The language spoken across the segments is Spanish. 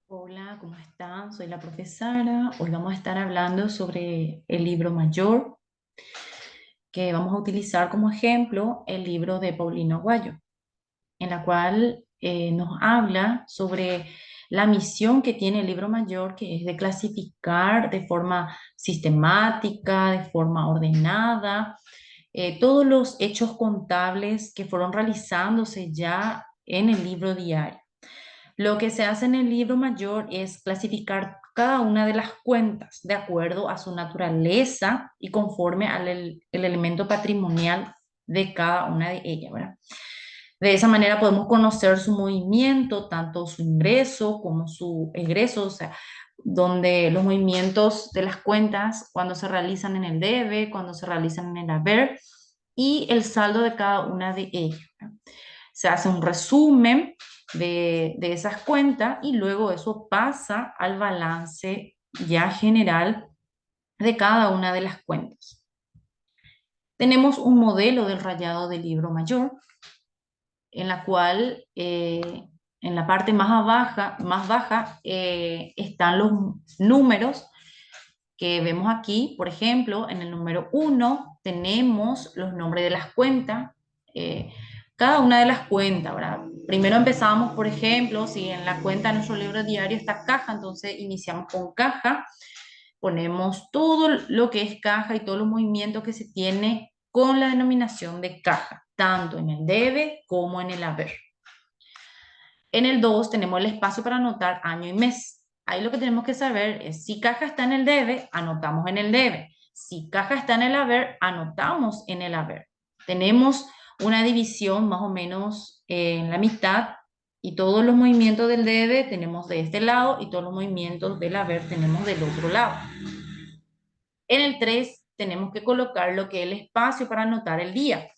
Hola, ¿cómo están? Soy la profesora. Hoy vamos a estar hablando sobre el libro mayor, que vamos a utilizar como ejemplo el libro de Paulino Aguayo, en la cual nos habla sobre la misión que tiene el libro mayor, que es de clasificar de forma sistemática, de forma ordenada, todos los hechos contables que fueron realizándose ya en el libro diario. Lo que se hace en el libro mayor es clasificar cada una de las cuentas de acuerdo a su naturaleza y conforme el elemento patrimonial de cada una de ellas, ¿verdad? De esa manera podemos conocer su movimiento, tanto su ingreso como su egreso, o sea, donde los movimientos de las cuentas, cuando se realizan en el debe, cuando se realizan en el haber, y el saldo de cada una de ellas, ¿verdad? Se hace un resumen de esas cuentas y luego eso pasa al balance ya general de cada una de las cuentas. Tenemos un modelo del rayado del libro mayor, en la cual en la parte más baja están los números que vemos aquí. Por ejemplo, en el número uno tenemos los nombres de las cuentas, eh, cada una de las cuentas, ¿verdad? Primero empezamos, por ejemplo, si en la cuenta de nuestro libro diario está caja, entonces iniciamos con caja, ponemos todo lo que es caja y todos los movimientos que se tiene con la denominación de caja, tanto en el debe como en el haber. En el 2 tenemos el espacio para anotar año y mes. Ahí lo que tenemos que saber es si caja está en el debe, anotamos en el debe. Si caja está en el haber, anotamos en el haber. Tenemos una división más o menos en la mitad y todos los movimientos del debe tenemos de este lado y todos los movimientos del haber tenemos del otro lado. En el 3 tenemos que colocar lo que es el espacio para anotar el día.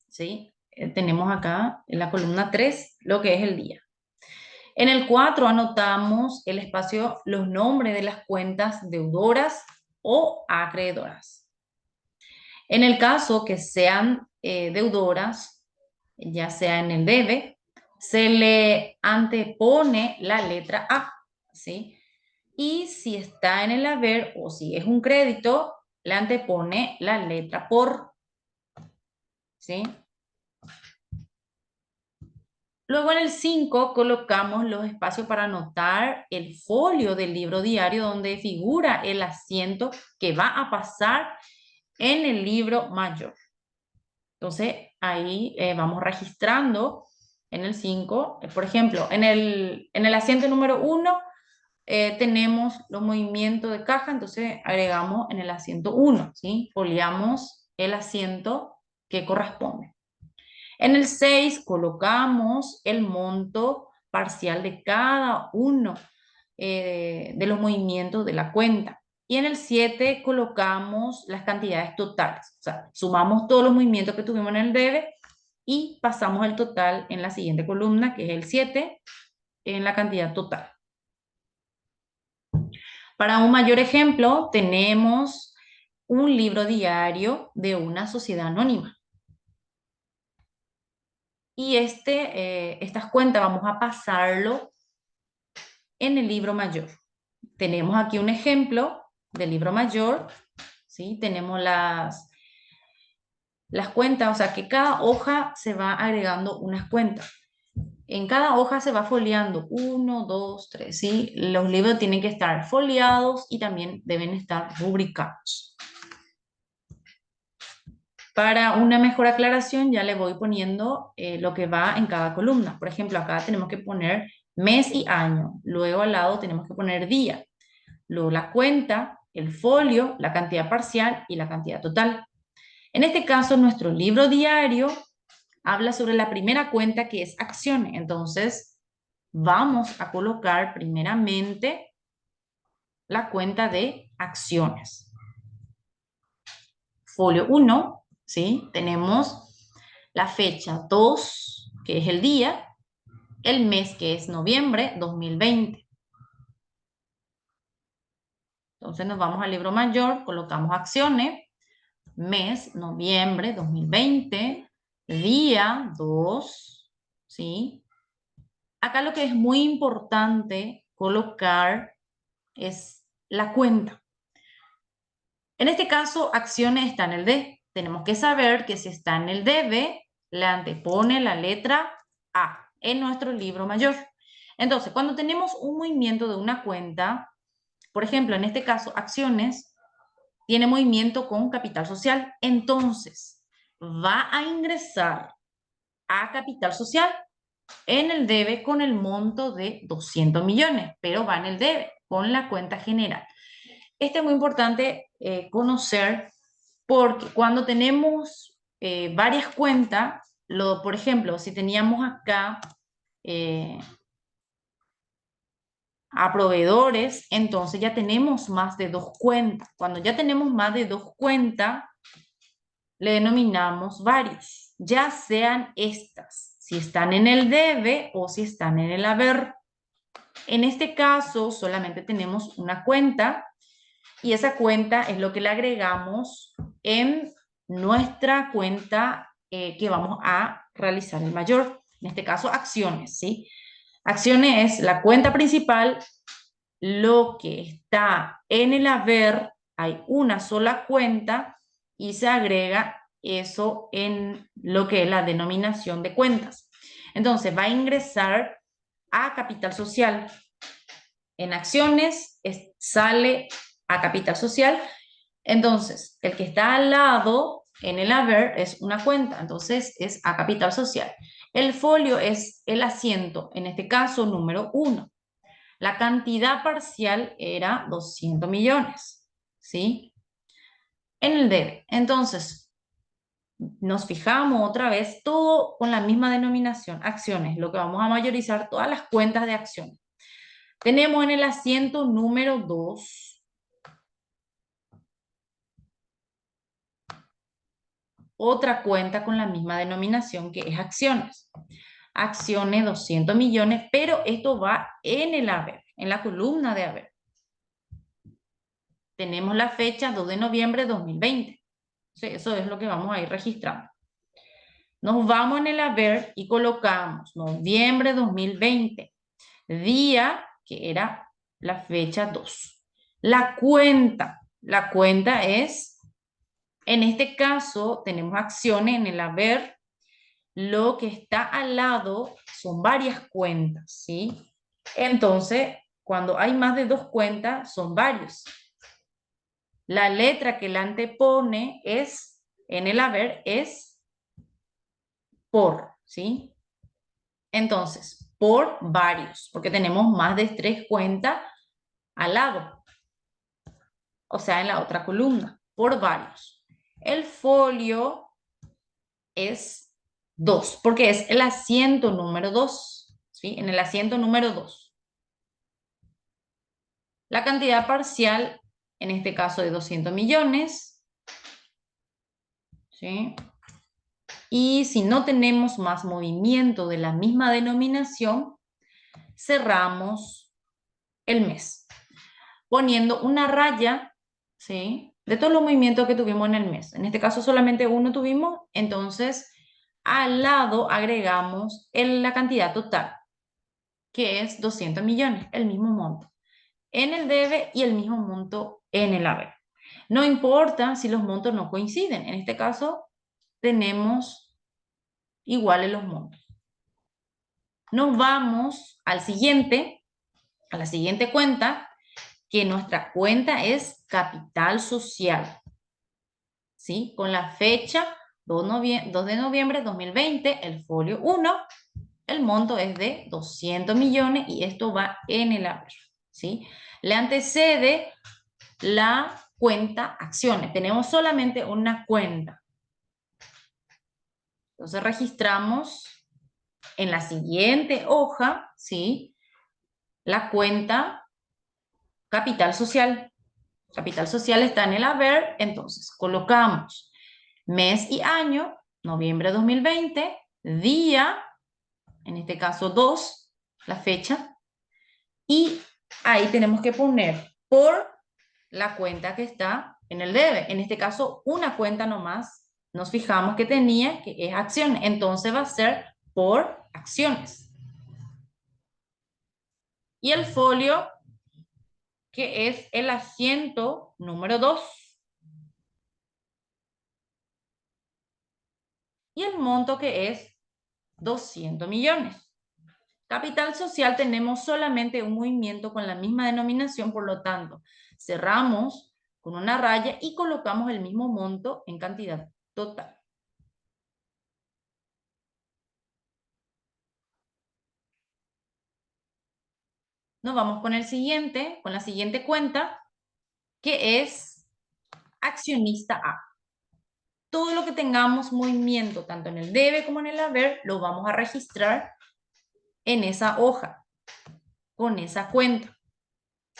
¿Sí? Tenemos acá en la columna 3 lo que es el día. En el 4 anotamos el espacio, los nombres de las cuentas deudoras o acreedoras. En el caso que sean deudoras, ya sea en el debe, se le antepone la letra A, ¿sí? Y si está en el haber o si es un crédito, le antepone la letra por, ¿sí? Luego en el 5 colocamos los espacios para anotar el folio del libro diario donde figura el asiento que va a pasar en el libro mayor. Entonces ahí vamos registrando en el 5, por ejemplo, en el asiento número 1 tenemos los movimientos de caja, entonces agregamos en el asiento 1, ¿sí? Foliamos el asiento que corresponde. En el 6 colocamos el monto parcial de cada uno de los movimientos de la cuenta. Y en el 7 colocamos las cantidades totales. O sea, sumamos todos los movimientos que tuvimos en el debe y pasamos el total en la siguiente columna, que es el 7, en la cantidad total. Para un mayor ejemplo, tenemos un libro diario de una sociedad anónima. Y estas cuentas vamos a pasarlo en el libro mayor. Tenemos aquí un ejemplo del libro mayor, ¿sí? Tenemos las cuentas, o sea que cada hoja se va agregando unas cuentas. En cada hoja se va foliando 1, 2, 3, ¿sí? Los libros tienen que estar foliados y también deben estar rubricados. Para una mejor aclaración ya le voy poniendo lo que va en cada columna. Por ejemplo, acá tenemos que poner mes y año. Luego al lado tenemos que poner día. Luego la cuenta, el folio, la cantidad parcial y la cantidad total. En este caso, nuestro libro diario habla sobre la primera cuenta que es acciones. Entonces, vamos a colocar primeramente la cuenta de acciones. Folio 1, ¿sí? Tenemos la fecha 2, que es el día, el mes, que es noviembre 2020. Entonces nos vamos al libro mayor, colocamos acciones, mes, noviembre 2020, día 2, ¿sí? Acá lo que es muy importante colocar es la cuenta. En este caso, acciones está en el D. Tenemos que saber que si está en el debe, le antepone la letra A en nuestro libro mayor. Entonces, cuando tenemos un movimiento de una cuenta, por ejemplo, en este caso, acciones, tiene movimiento con capital social. Entonces, va a ingresar a capital social en el debe con el monto de 200 millones, pero va en el debe con la cuenta general. Este es muy importante conocer porque cuando tenemos varias cuentas, por ejemplo, si teníamos acá eh, a proveedores, entonces ya tenemos más de dos cuentas. Cuando ya tenemos más de dos cuentas, le denominamos varios, ya sean estas, si están en el debe o si están en el haber. En este caso, solamente tenemos una cuenta y esa cuenta es lo que le agregamos en nuestra cuenta que vamos a realizar el mayor. En este caso, acciones, ¿sí? Acciones es la cuenta principal, lo que está en el haber, hay una sola cuenta y se agrega eso en lo que es la denominación de cuentas. Entonces, va a ingresar a capital social. En acciones sale a capital social. Entonces, el que está al lado en el haber es una cuenta, entonces es a capital social. El folio es el asiento, en este caso número 1. La cantidad parcial era 200 millones, ¿sí? En el debe. Entonces, nos fijamos otra vez, todo con la misma denominación, acciones, lo que vamos a mayorizar todas las cuentas de acciones. Tenemos en el asiento número 2 otra cuenta con la misma denominación que es acciones. Acciones 200 millones, pero esto va en el haber, en la columna de haber. Tenemos la fecha 2 de noviembre de 2020. Sí, eso es lo que vamos a ir registrando. Nos vamos en el haber y colocamos noviembre 2020, día que era la fecha 2. La cuenta es, en este caso, tenemos acciones en el haber. Lo que está al lado son varias cuentas, ¿sí? Entonces, cuando hay más de dos cuentas, son varios. La letra que la antepone es, en el haber, es por, ¿sí? Entonces, por varios, porque tenemos más de 3 cuentas al lado, o sea, en la otra columna, por varios. El folio es 2, porque es el asiento número 2, ¿sí? En el asiento número 2. La cantidad parcial, en este caso de 200 millones, ¿sí? Y si no tenemos más movimiento de la misma denominación, cerramos el mes, poniendo una raya, ¿sí? De todos los movimientos que tuvimos en el mes. En este caso solamente uno tuvimos, entonces al lado agregamos la cantidad total, que es 200 millones, el mismo monto en el debe y el mismo monto en el haber. No importa si los montos no coinciden. En este caso tenemos iguales los montos. Nos vamos al siguiente, a la siguiente cuenta, que nuestra cuenta es capital social, ¿sí? Con la fecha 2 de noviembre de 2020, el folio 1, el monto es de 200 millones y esto va en el haber, ¿sí? Le antecede la cuenta acciones. Tenemos solamente una cuenta. Entonces registramos en la siguiente hoja, ¿sí? La cuenta capital social. Capital social está en el haber, entonces colocamos mes y año, noviembre de 2020, día, en este caso 2, la fecha, y ahí tenemos que poner por la cuenta que está en el debe. En este caso, una cuenta nomás nos fijamos que tenía, que es acciones. Entonces va a ser por acciones. Y el folio, que es el asiento número 2. Y el monto, que es 200 millones. Capital social tenemos solamente un movimiento con la misma denominación, por lo tanto, cerramos con una raya y colocamos el mismo monto en cantidad total. Nos vamos con el siguiente, con la siguiente cuenta, que es accionista A. Todo lo que tengamos movimiento, tanto en el debe como en el haber, lo vamos a registrar en esa hoja, con esa cuenta.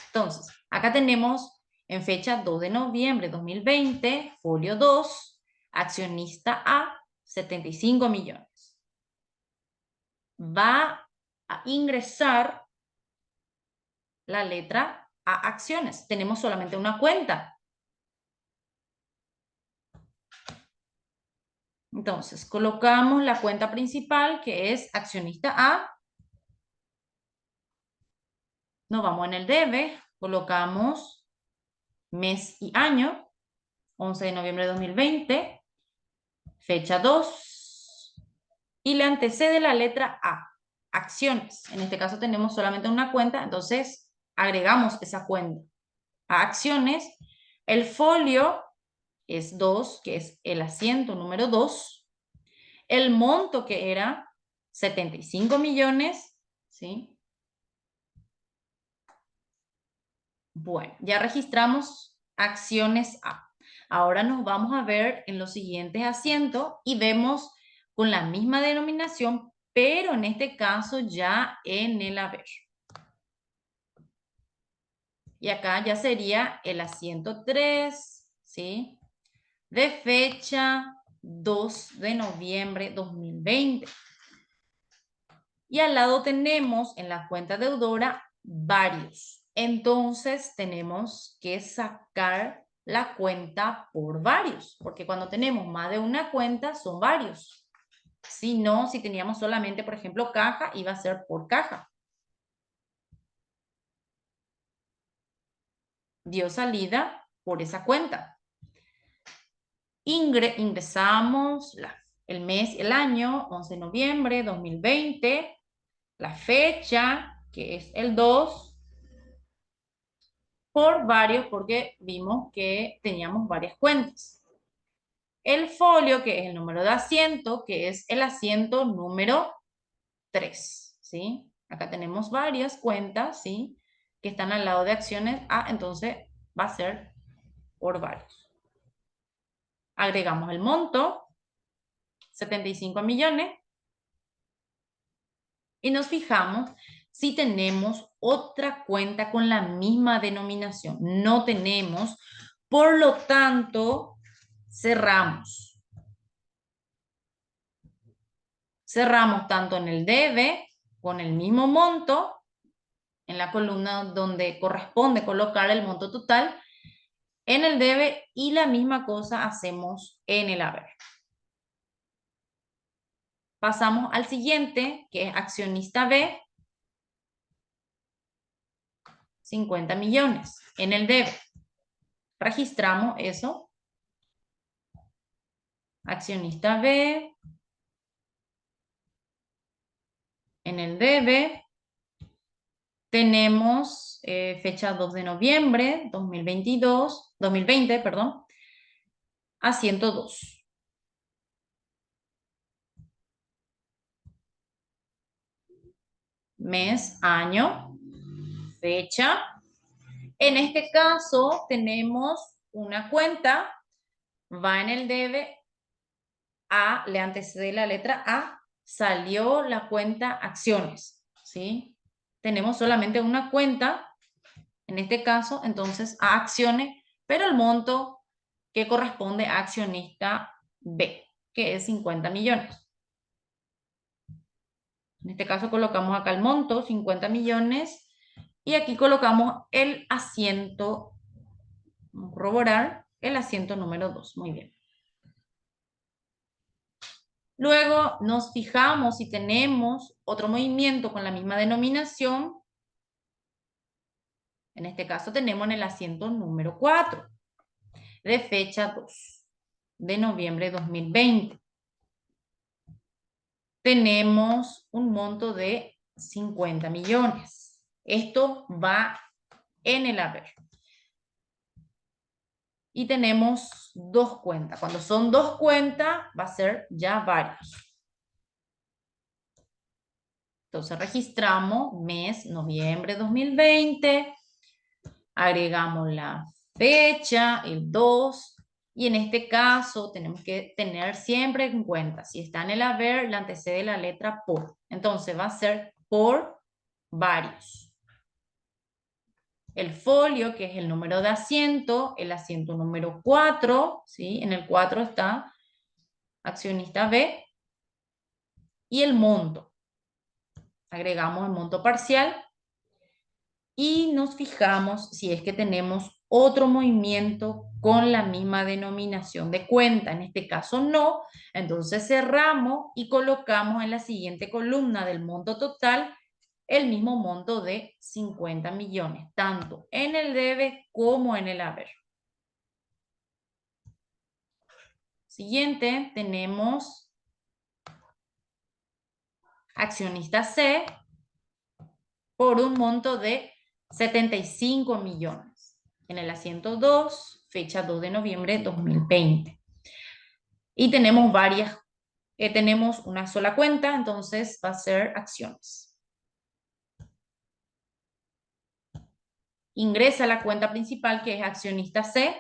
Entonces, acá tenemos en fecha 2 de noviembre de 2020, folio 2, accionista A, 75 millones. Va a ingresar la letra A, acciones. Tenemos solamente una cuenta. Entonces, colocamos la cuenta principal, que es accionista A. Nos vamos en el debe, colocamos mes y año, 11 de noviembre de 2020, fecha 2, y le antecede la letra A, acciones. En este caso tenemos solamente una cuenta, entonces agregamos esa cuenta a acciones. El folio es 2, que es el asiento número 2. El monto, que era 75 millones, ¿sí? Bueno, ya registramos acciones A. Ahora nos vamos a ver en los siguientes asientos y vemos con la misma denominación, pero en este caso ya en el haber. Y acá ya sería el asiento 3, ¿sí? De fecha 2 de noviembre 2020. Y al lado tenemos en la cuenta deudora varios. Entonces tenemos que sacar la cuenta por varios, porque cuando tenemos más de una cuenta son varios. Si no, si teníamos solamente, por ejemplo, caja, iba a ser por caja. Dio salida por esa cuenta. Ingresamos el mes, el año, 11 de noviembre 2020, la fecha, que es el 2, por varios, porque vimos que teníamos varias cuentas. El folio, que es el número de asiento, que es el asiento número 3, ¿sí? Acá tenemos varias cuentas, ¿sí? Que están al lado de acciones A, entonces va a ser por varios. Agregamos el monto, 75 millones, y nos fijamos si tenemos otra cuenta con la misma denominación. No tenemos, por lo tanto, cerramos. Cerramos tanto en el debe con el mismo monto, en la columna donde corresponde colocar el monto total, en el debe, y la misma cosa hacemos en el haber. Pasamos al siguiente, que es accionista B, 50 millones. En el debe registramos eso. Accionista B, en el debe tenemos fecha 2 de noviembre 2020, perdón, a 102. Mes, año, fecha. En este caso tenemos una cuenta, va en el debe, A, le antecede la letra A, salió la cuenta acciones, ¿sí? Tenemos solamente una cuenta, en este caso, entonces a acciones, pero el monto que corresponde a accionista B, que es 50 millones. En este caso colocamos acá el monto, 50 millones, y aquí colocamos el asiento, vamos a corroborar, el asiento número 2. Muy bien. Luego nos fijamos si tenemos otro movimiento con la misma denominación, En este caso tenemos en el asiento número 4, de fecha 2 de noviembre de 2020. Tenemos un monto de 50 millones. Esto va en el haber. Y tenemos dos cuentas. Cuando son dos cuentas, va a ser ya varios. Entonces registramos mes noviembre 2020, agregamos la fecha, el 2, y en este caso tenemos que tener siempre en cuenta, si está en el haber, la antecede la letra por. Entonces va a ser por varios. El folio, que es el número de asiento, el asiento número 4, ¿sí? En el 4 está accionista B, y el monto. Agregamos el monto parcial y nos fijamos si es que tenemos otro movimiento con la misma denominación de cuenta. En este caso no, entonces cerramos y colocamos en la siguiente columna del monto total el mismo monto de 50 millones, tanto en el debe como en el haber. Siguiente, tenemos accionista C por un monto de 75 millones. En el asiento 2, fecha 2 de noviembre de 2020. Y tenemos tenemos una sola cuenta, entonces va a ser acciones. Ingresa la cuenta principal, que es accionista C.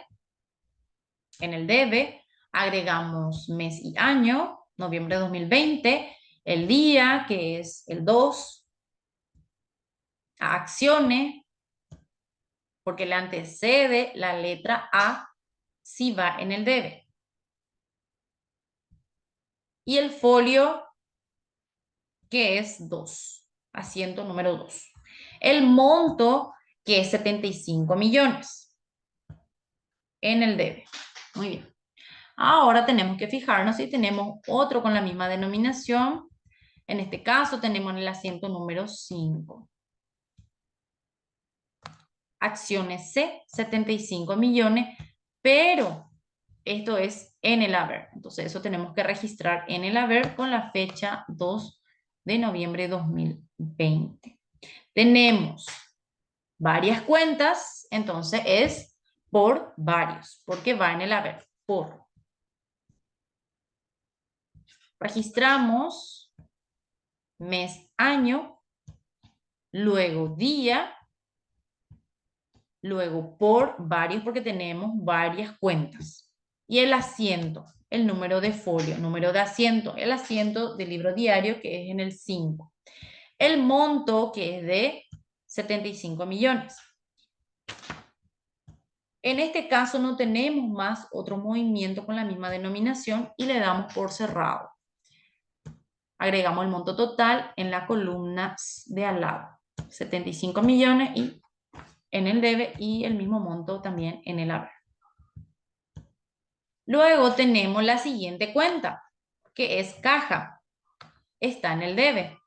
En el debe agregamos mes y año, noviembre de 2020, el día, que es el 2, a acciones, porque le antecede la letra A si va en el debe. Y el folio, que es 2, asiento número 2. El monto, que es 75 millones en el debe. Muy bien. Ahora tenemos que fijarnos si tenemos otro con la misma denominación. En este caso tenemos en el asiento número 5. Acciones C, 75 millones, pero esto es en el haber. Entonces eso tenemos que registrar en el haber con la fecha 2 de noviembre de 2020. Tenemos varias cuentas, entonces es por varios, porque va en el haber, por. Registramos mes, año, luego día, luego por varios, porque tenemos varias cuentas. Y el asiento, el número de folio, número de asiento, el asiento del libro diario, que es en el 5. El monto, que es de 75 millones. En este caso no tenemos más otro movimiento con la misma denominación y le damos por cerrado. Agregamos el monto total en la columna de al lado. 75 millones y en el debe y el mismo monto también en el haber. Luego tenemos la siguiente cuenta, que es caja. Está en el debe.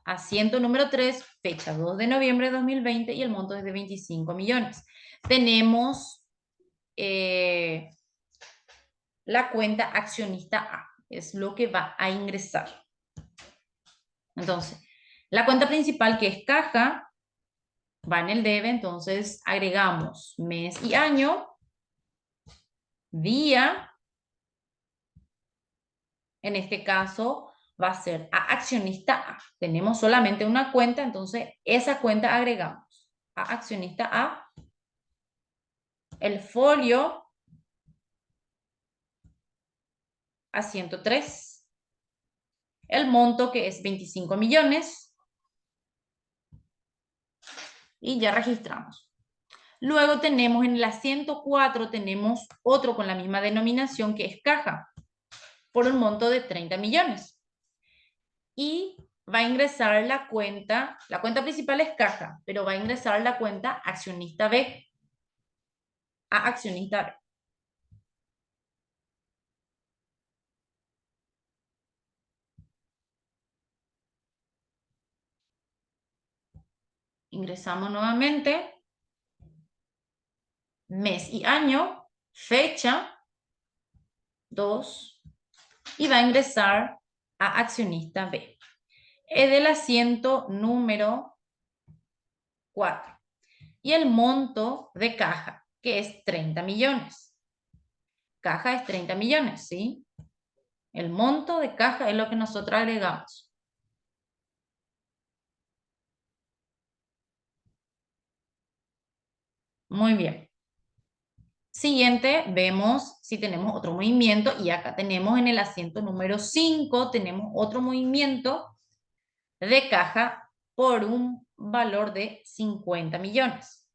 Asiento número 3, fecha 2 de noviembre de 2020 y el monto es de 25 millones. Tenemos la cuenta accionista A, es lo que va a ingresar. Entonces, la cuenta principal, que es caja, va en el debe, entonces agregamos mes y año, día, en este caso va a ser a accionista A. Tenemos solamente una cuenta, entonces esa cuenta agregamos a accionista A, el folio a 103, el monto, que es 25 millones, y ya registramos. Luego tenemos en el asiento 4, tenemos otro con la misma denominación, que es caja, por un monto de 30 millones. Y va a ingresar la cuenta principal es caja, pero va a ingresar la cuenta accionista B, a accionista B. Ingresamos nuevamente mes y año, fecha 2 y va a ingresar a accionista B. Es del asiento número 4. Y el monto de caja, que es 30 millones. Caja es 30 millones, ¿sí? El monto de caja es lo que nosotros agregamos. Muy bien. Siguiente, vemos si tenemos otro movimiento y acá tenemos en el asiento número 5, tenemos otro movimiento de caja por un valor de 50 millones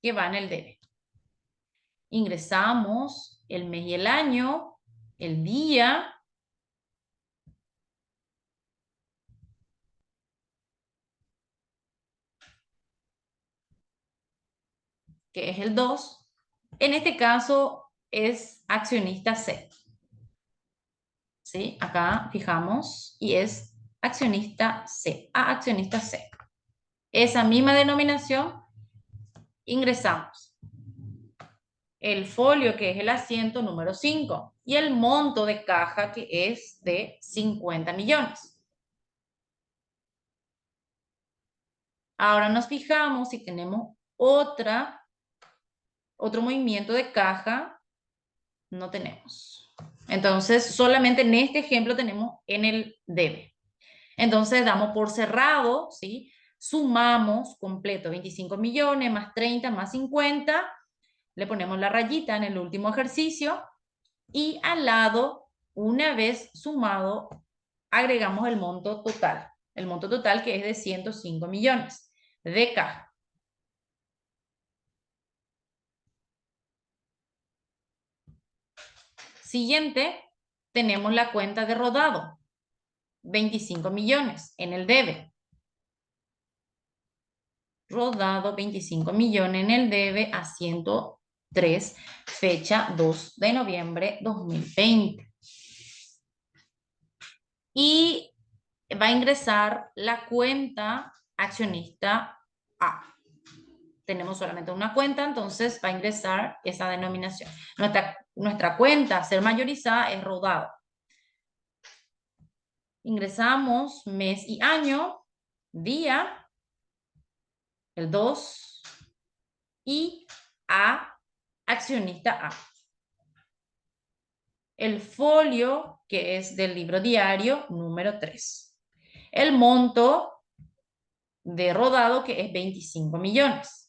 que va en el debe. Ingresamos el mes y el año, el día, que es el 2. En este caso es accionista C. ¿Sí? Acá fijamos y es accionista C, a accionista C. Esa misma denominación ingresamos el folio, que es el asiento número 5, y el monto de caja, que es de 50 millones. Ahora nos fijamos si tenemos otro movimiento de caja. No tenemos. Entonces, solamente en este ejemplo tenemos en el debe. Entonces, damos por cerrado, ¿sí? Sumamos completo 25 millones más 30 más 50. Le ponemos la rayita en el último ejercicio y al lado, una vez sumado, agregamos el monto total. El monto total, que es de 105 millones de caja. Siguiente, tenemos la cuenta de rodado. 25 millones en el debe. Rodado 25 millones en el debe a 103, fecha 2 de noviembre 2020. Y va a ingresar la cuenta accionista A. Tenemos solamente una cuenta, entonces va a ingresar esa denominación. Nuestra cuenta a ser mayorizada es rodado. Ingresamos mes y año, día, el 2 y a accionista A. El folio, que es del libro diario número 3. El monto de rodado, que es 25 millones.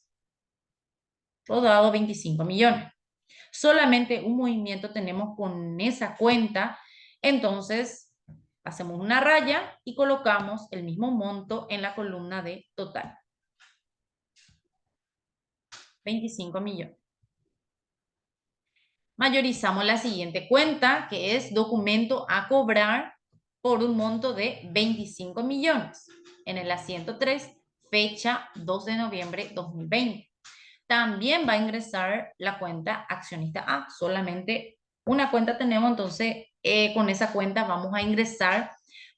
Rodado 25 millones. Solamente un movimiento tenemos con esa cuenta, entonces hacemos una raya y colocamos el mismo monto en la columna de total. 25 millones. Mayorizamos la siguiente cuenta, que es documento a cobrar por un monto de 25 millones. En el asiento 3, fecha 2 de noviembre 2020. También va a ingresar la cuenta accionista A. Solamente una cuenta tenemos, entonces con esa cuenta vamos a ingresar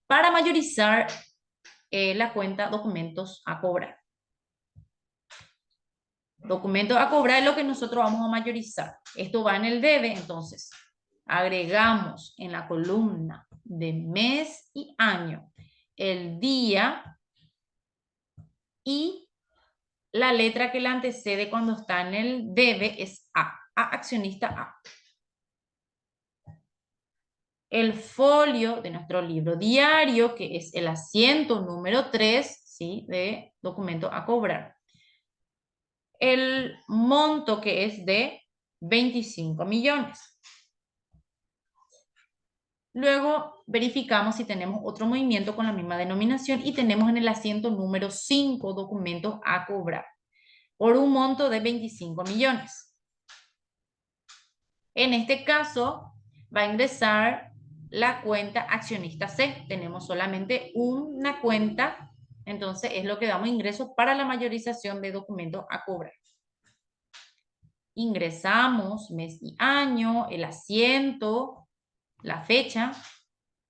para mayorizar la cuenta documentos a cobrar. Documentos a cobrar es lo que nosotros vamos a mayorizar. Esto va en el debe, entonces agregamos en la columna de mes y año el día y la letra que la antecede cuando está en el debe es A accionista A. El folio de nuestro libro diario, que es el asiento número 3, ¿sí? De documento a cobrar. El monto, que es de 25 millones. Luego verificamos si tenemos otro movimiento con la misma denominación y tenemos en el asiento número 5 documentos a cobrar por un monto de 25 millones. En este caso va a ingresar la cuenta accionista C. Tenemos solamente una cuenta, entonces es lo que damos ingresos para la mayorización de documentos a cobrar. Ingresamos mes y año, el asiento, la fecha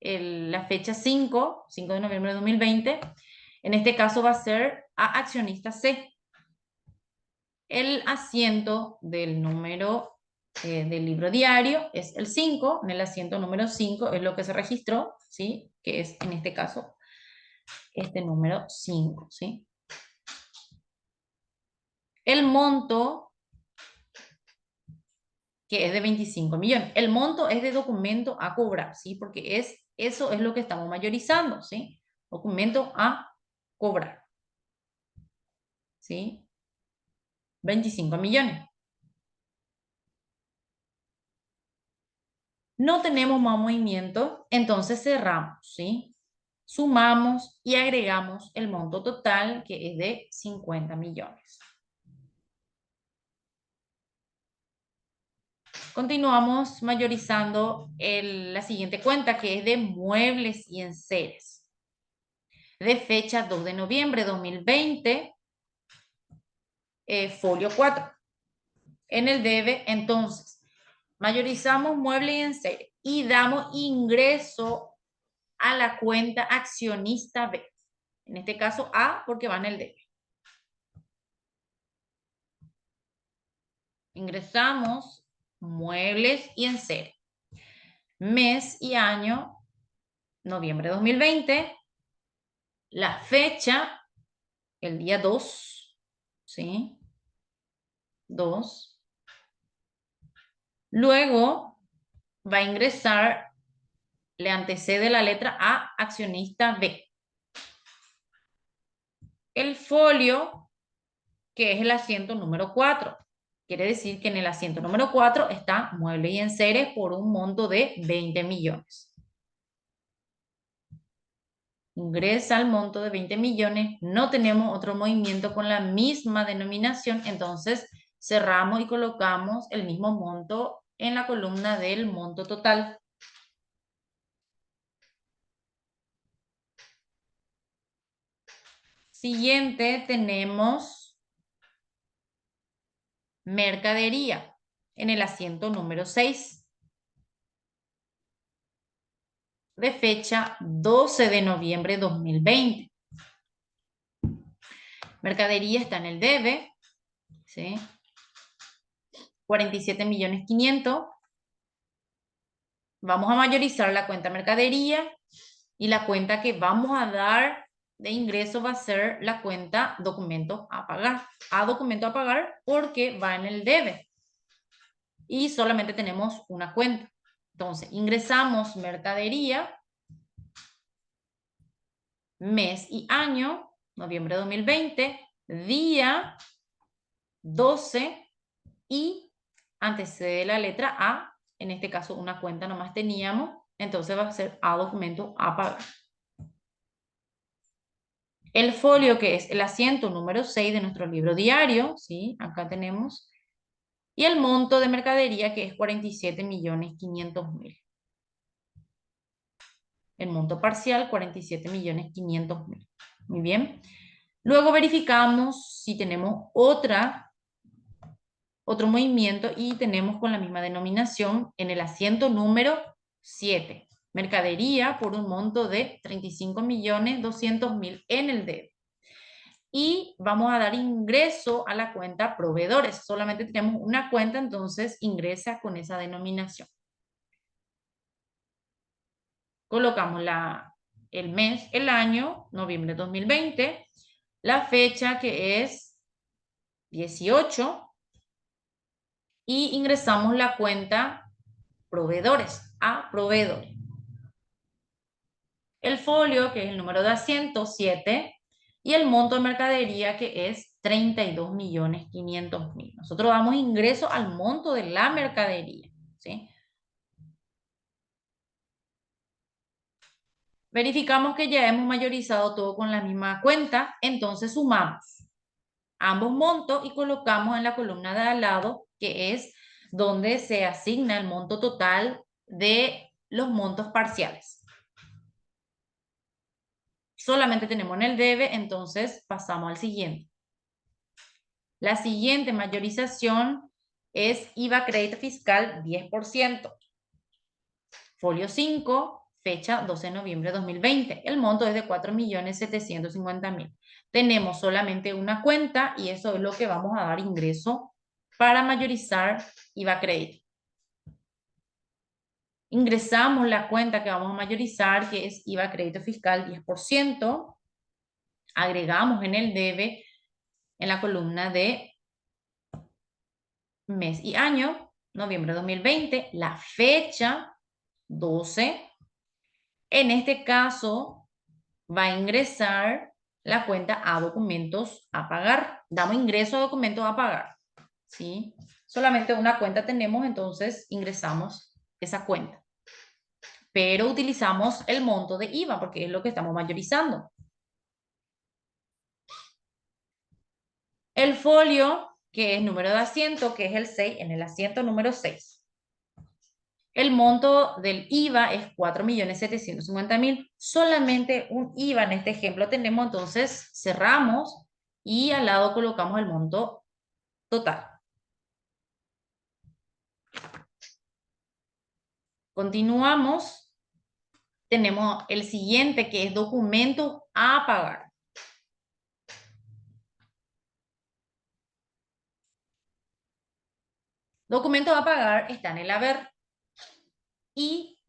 5 de noviembre de 2020, En este caso va a ser a accionista C. El asiento del número del libro diario es el 5. En el asiento número 5 es lo que se registró, ¿sí? Que es en este caso este número 5, ¿sí? El monto, que es de 25 millones. El monto es de documento a cobrar, ¿sí? Porque eso es lo que estamos mayorizando, ¿sí? Documento a cobrar, ¿sí? 25 millones. No tenemos más movimiento, entonces cerramos, ¿sí? Sumamos y agregamos el monto total, que es de 50 millones. Continuamos mayorizando la siguiente cuenta, que es de muebles y enseres. De fecha 2 de noviembre de 2020, folio 4. En el debe, entonces, mayorizamos muebles y enseres y damos ingreso a la cuenta accionista B. En este caso A, porque va en el debe. Ingresamos muebles y enseres. Mes y año, noviembre de 2020. La fecha, el día 2, ¿sí? 2. Luego va a ingresar, le antecede la letra A, accionista B. El folio, que es el asiento número 4. Quiere decir que en el asiento número 4 está muebles y enseres por un monto de 20 millones. Ingresa al monto de 20 millones, no tenemos otro movimiento con la misma denominación, entonces cerramos y colocamos el mismo monto en la columna del monto total. Siguiente tenemos mercadería en el asiento número 6. De fecha 12 de noviembre de 2020. Mercadería está en el debe, ¿sí? 47 millones 500. Vamos a mayorizar la cuenta mercadería y la cuenta que vamos a dar de ingreso va a ser la cuenta documento a pagar. A documento a pagar porque va en el debe y solamente tenemos una cuenta. Entonces, ingresamos mercadería, mes y año, noviembre de 2020, día 12 y antecede la letra A. En este caso, una cuenta nomás teníamos, entonces va a ser a documento a pagar. El folio, que es el asiento número 6 de nuestro libro diario, ¿sí? Acá tenemos. Y el monto de mercadería, que es 47 millones 500 mil. El monto parcial, 47 millones 500 mil. Muy bien. Luego verificamos si tenemos otro movimiento y tenemos con la misma denominación en el asiento número 7. Mercadería por un monto de 35 millones 200 mil en el debe. Y vamos a dar ingreso a la cuenta proveedores. Solamente tenemos una cuenta, entonces ingresa con esa denominación. Colocamos el mes, el año, noviembre de 2020, la fecha que es 18 y ingresamos la cuenta proveedores a proveedores. El folio, que es el número de asiento 7 y el monto de mercadería, que es 32 millones 500 mil. Nosotros damos ingreso al monto de la mercadería, ¿sí? Verificamos que ya hemos mayorizado todo con la misma cuenta, entonces sumamos ambos montos y colocamos en la columna de al lado, que es donde se asigna el monto total de los montos parciales. Solamente tenemos en el debe, entonces pasamos al siguiente. La siguiente mayorización es IVA crédito fiscal 10%. Folio 5, fecha 12 de noviembre de 2020. El monto es de 4.750.000. Tenemos solamente una cuenta y eso es lo que vamos a dar ingreso para mayorizar IVA crédito. Ingresamos la cuenta que vamos a mayorizar, que es IVA crédito fiscal 10%. Agregamos en el debe, en la columna de mes y año, noviembre de 2020, la fecha 12. En este caso, va a ingresar la cuenta a documentos a pagar. Damos ingreso a documentos a pagar, ¿sí? Solamente una cuenta tenemos, entonces ingresamos esa cuenta. Pero utilizamos el monto de IVA porque es lo que estamos mayorizando. El folio, que es número de asiento, que es el 6, en el asiento número 6. El monto del IVA es 4.750.000. Solamente un IVA en este ejemplo tenemos, entonces cerramos y al lado colocamos el monto total. Continuamos. Tenemos el siguiente que es documento a pagar. Documento a pagar está en el haber y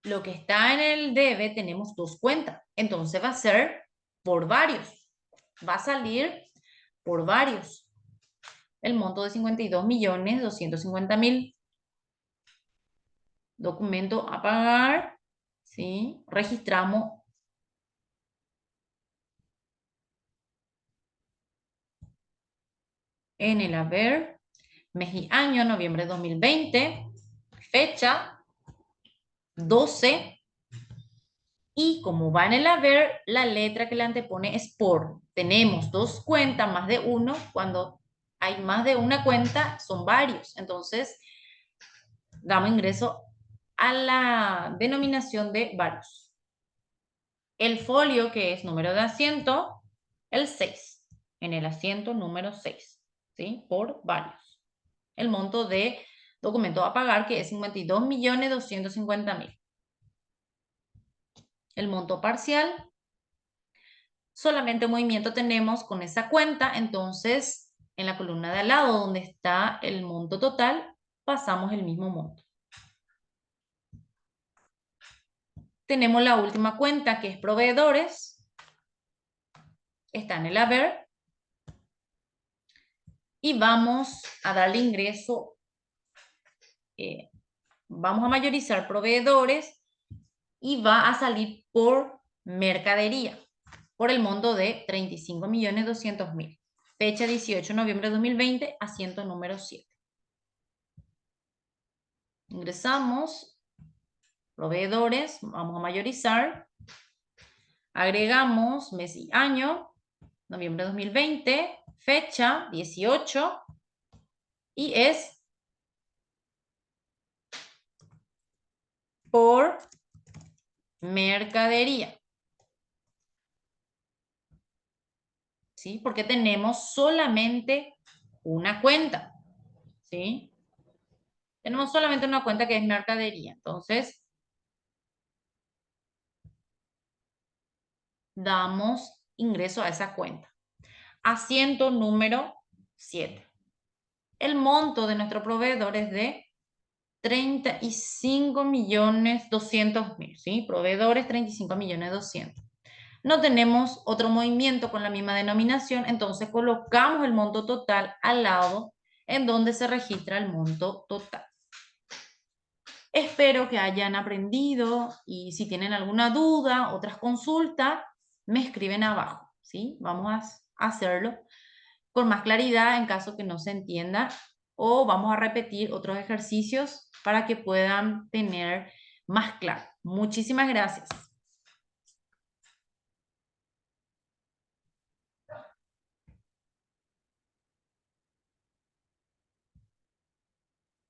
lo que está en el debe tenemos dos cuentas. Entonces va a ser por varios. Va a salir por varios. El monto de 52.250.000. Documento a pagar, ¿sí? Registramos en el haber, mes y año, noviembre de 2020, fecha 12, y como va en el haber, la letra que le antepone es por. Tenemos dos cuentas, más de uno. Cuando hay más de una cuenta, son varios. Entonces, damos ingreso a la denominación de varios. El folio, que es número de asiento, el 6, en el asiento número 6, ¿sí? Por varios. El monto de documento a pagar, que es 52.250.000. El monto parcial, solamente movimiento tenemos con esa cuenta, entonces en la columna de al lado donde está el monto total, pasamos el mismo monto. Tenemos la última cuenta que es proveedores, está en el haber, y vamos a darle ingreso, vamos a mayorizar proveedores y va a salir por mercadería, por el monto de 35.200.000. Fecha 18 de noviembre de 2020, asiento número 7. Ingresamos, proveedores, vamos a mayorizar, agregamos mes y año, noviembre de 2020, fecha 18, y es por mercadería. ¿Sí? Porque tenemos solamente una cuenta, ¿sí? Tenemos solamente una cuenta que es mercadería. Entonces, damos ingreso a esa cuenta. Asiento número 7. El monto de nuestro proveedor es de 35.200.000, ¿sí? Proveedores 35.200.000. No tenemos otro movimiento con la misma denominación, entonces colocamos el monto total al lado en donde se registra el monto total. Espero que hayan aprendido y si tienen alguna duda, otras consultas, me escriben abajo, ¿sí? Vamos a hacerlo con más claridad en caso que no se entienda o vamos a repetir otros ejercicios para que puedan tener más claro. Muchísimas gracias.